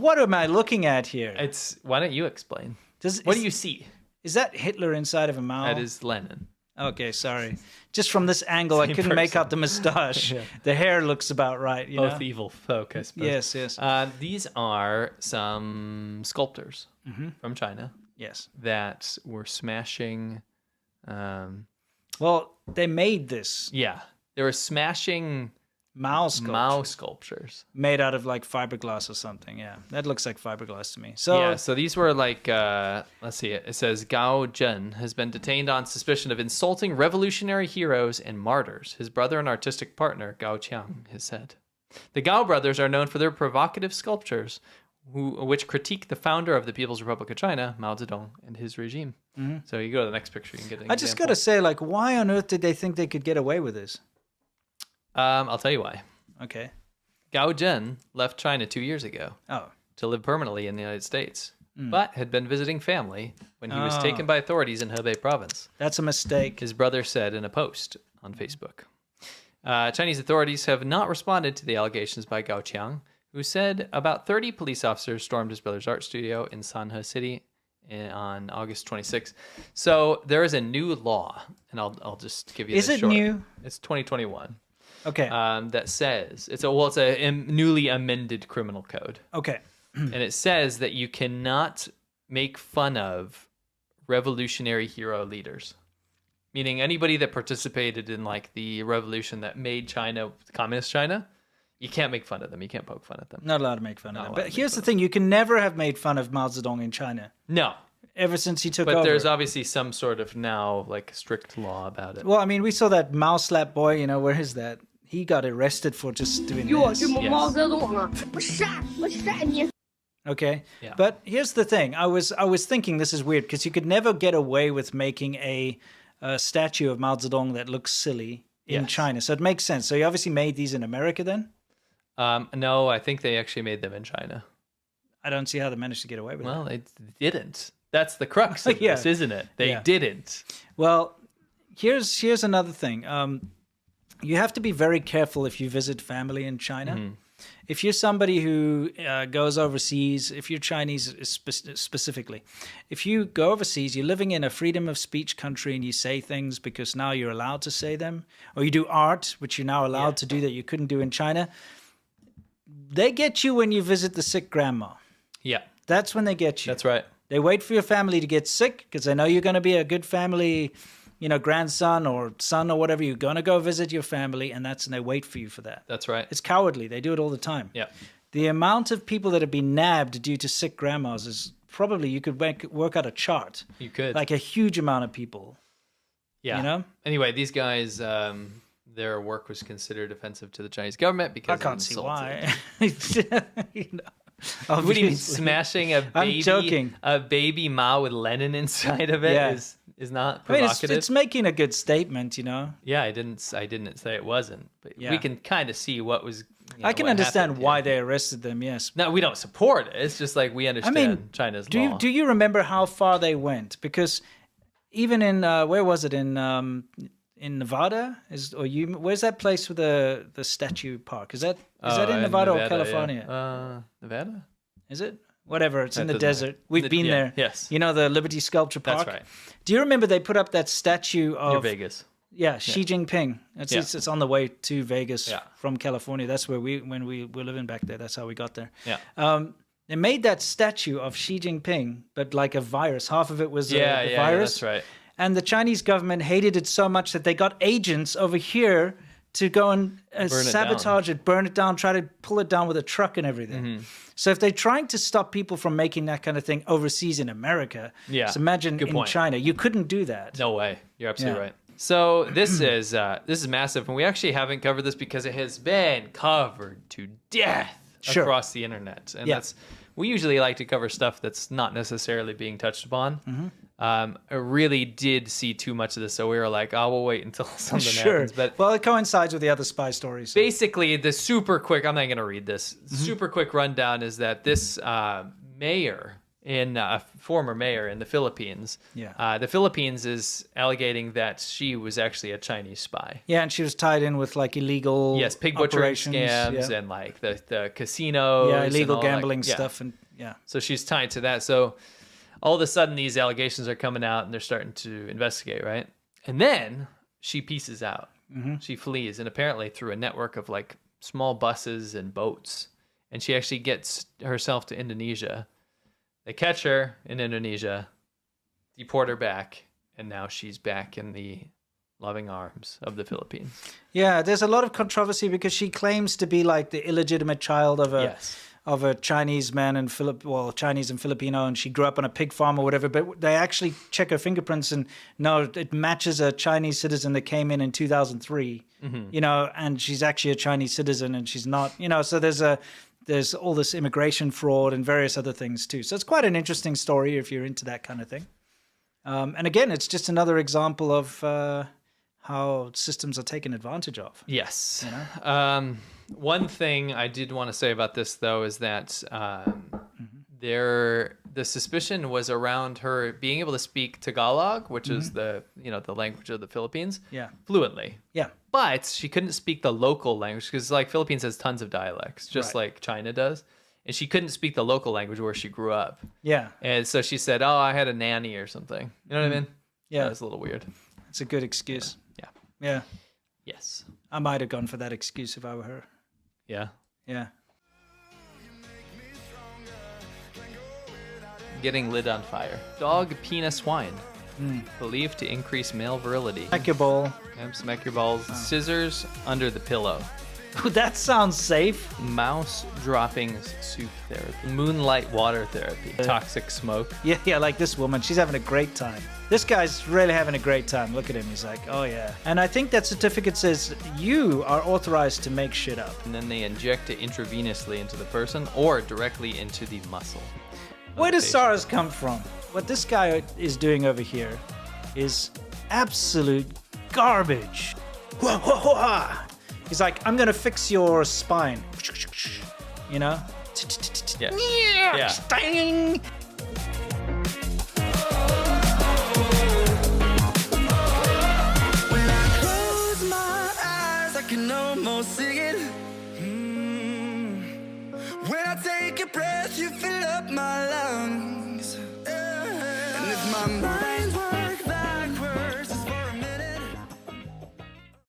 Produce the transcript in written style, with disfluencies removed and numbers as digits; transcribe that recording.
What am I looking at here? Why don't you explain? What do you see? Is that Hitler inside of a Mao? That is Lenin. Okay, sorry. Just from this angle, I couldn't make out the mustache. Yeah. The hair looks about right. Both evil folk, I suppose. Yes. These are some sculptors from China. Yes. That were smashing. Well, they made this. Yeah, they were smashing Mao sculptures made out of like fiberglass or something. Yeah, that looks like fiberglass to me. So these were like let's see, it says Gao Zhen has been detained on suspicion of insulting revolutionary heroes and martyrs. His brother and artistic partner Gao Qiang has said. The Gao brothers are known for their provocative sculptures which critique the founder of the People's Republic of China, Mao Zedong, and his regime. So you go to the next picture, you can get an just got to say, like, why on earth did they think they could get away with this? I'll tell you why. Okay. Gao Zhen left China 2 years ago to live permanently in the United States, but had been visiting family when he was taken by authorities in Hebei province. That's a mistake. His brother said in a post on Facebook. Chinese authorities have not responded to the allegations by Gao Qiang, who said about 30 police officers stormed his brother's art studio in Sanhe City on August 26th. So there is a new law, and I'll just give you Is it new? It's 2021. Okay. That says it's a newly amended criminal code. Okay. And it says that you cannot make fun of revolutionary hero leaders, meaning anybody that participated in like the revolution that made China communist China. You can't make fun of them. You can't poke fun at them. Not allowed to make fun of them. But here's the thing: you can never have made fun of Mao Zedong in China. No. Ever since he took over. But there's obviously some sort of now like strict law about it. Well, I mean, we saw that Mao slap boy. You know, where is that? He got arrested for just doing this. Okay. Yeah. But here's the thing: I was thinking this is weird because you could never get away with making a statue of Mao Zedong that looks silly in China. So it makes sense. So you obviously made these in America then? No, I think they actually made them in China. I don't see how they managed to get away with it. Well, they didn't. That's the crux of this, isn't it? They didn't. Well, here's another thing. You have to be very careful if you visit family in China. Mm-hmm. If you're somebody who goes overseas, if you're Chinese specifically, if you go overseas, you're living in a freedom of speech country and you say things because now you're allowed to say them, or you do art, which you're now allowed to do that you couldn't do in China, they get you when you visit the sick grandma. Yeah. That's when they get you. That's right. They wait for your family to get sick because they know you're going to be a good family, grandson or son or whatever. You're going to go visit your family, and they wait for you for that. That's right. It's cowardly. They do it all the time. Yeah. The amount of people that have been nabbed due to sick grandmas is probably, you could work out a chart. You could. Like a huge amount of people. Yeah. Anyway, these guys, their work was considered offensive to the Chinese government because I can't see why. What do you mean smashing a baby? I'm joking. A baby Mao with Lenin inside of it is not provocative. I mean, it's making a good statement, Yeah, I didn't say it wasn't, but we can kind of see what was. I can understand why they arrested them. Yes. No, we don't support it. It's just like we understand China's law. Do you remember how far they went? Because even in where was it in Nevada? Where's that place with the statue park? Is that in Nevada or California? Yeah. Nevada? Is it? Whatever. It's in the desert. We've been there. Yes. The Liberty Sculpture Park. That's right. Do you remember they put up that statue of near Vegas? Yeah, Xi Jinping. It's on the way to Vegas from California. That's where when we were living back there. That's how we got there. Yeah. They made that statue of Xi Jinping, but like a virus. Half of it was the virus. Yeah, that's right. And the Chinese government hated it so much that they got agents over here to go and sabotage it, burn it down, try to pull it down with a truck and everything. Mm-hmm. So if they're trying to stop people from making that kind of thing overseas in America, so imagine in China, you couldn't do that. No way. You're absolutely right. So this is massive, and we actually haven't covered this because it has been covered to death across the internet. And we usually like to cover stuff that's not necessarily being touched upon. Mm-hmm. I really did see too much of this, so we were like, we'll wait until something happens. But it coincides with the other spy stories. Basically, the super quick, I'm not going to read this, super quick rundown is that this mayor a former mayor in the Philippines. Yeah. The Philippines is alleging that she was actually a Chinese spy. Yeah, and she was tied in with like illegal Pig butchering operations, scams and like the casinos. yeah, illegal and all gambling that. Yeah. stuff, and yeah. So she's tied to that. So all of a sudden these allegations are coming out and they're starting to investigate, right? And then she pieces out. She flees, and apparently through a network of like small buses and boats. And she actually gets herself to Indonesia. They catch her in Indonesia, deport her back, and now she's back in the loving arms of the Philippines. Yeah, there's a lot of controversy because she claims to be like the illegitimate child of a Chinese man and Chinese and Filipino, and she grew up on a pig farm or whatever. But they actually check her fingerprints, and no, it matches a Chinese citizen that came in 2003. You know, and she's actually a Chinese citizen, and she's not. You know, so there's all this immigration fraud and various other things too. So it's quite an interesting story if you're into that kind of thing. And again, it's just another example of how systems are taken advantage of. Yes. You know? One thing I did want to say about this, though, is that the suspicion was around her being able to speak Tagalog, which is the language of the Philippines, fluently. Yeah. But she couldn't speak the local language because, like, Philippines has tons of dialects, just like China does. And she couldn't speak the local language where she grew up. Yeah. And so she said, "Oh, I had a nanny or something." You know what I mean? Yeah. That's a little weird. It's a good excuse. Yeah. Yeah. Yes. I might have gone for that excuse if I were her. Yeah. Yeah. Getting lit on fire. Dog penis swine. Believed to increase male virility. Smack your ball. Smack your balls. Scissors under the pillow. That sounds safe. Mouse droppings soup therapy. Moonlight water therapy. Toxic smoke. Yeah, like this woman. She's having a great time. This guy's really having a great time. Look at him. He's like, oh yeah. And I think that certificate says you are authorized to make shit up. And then they inject it intravenously into the person or directly into the muscle. Where does SARS come from? What this guy is doing over here is absolute garbage. He's like, I'm gonna fix your spine. You know? Yeah. Yeah. Sting! When I close my eyes, I can almost see it. When I take a breath, you fill up my life.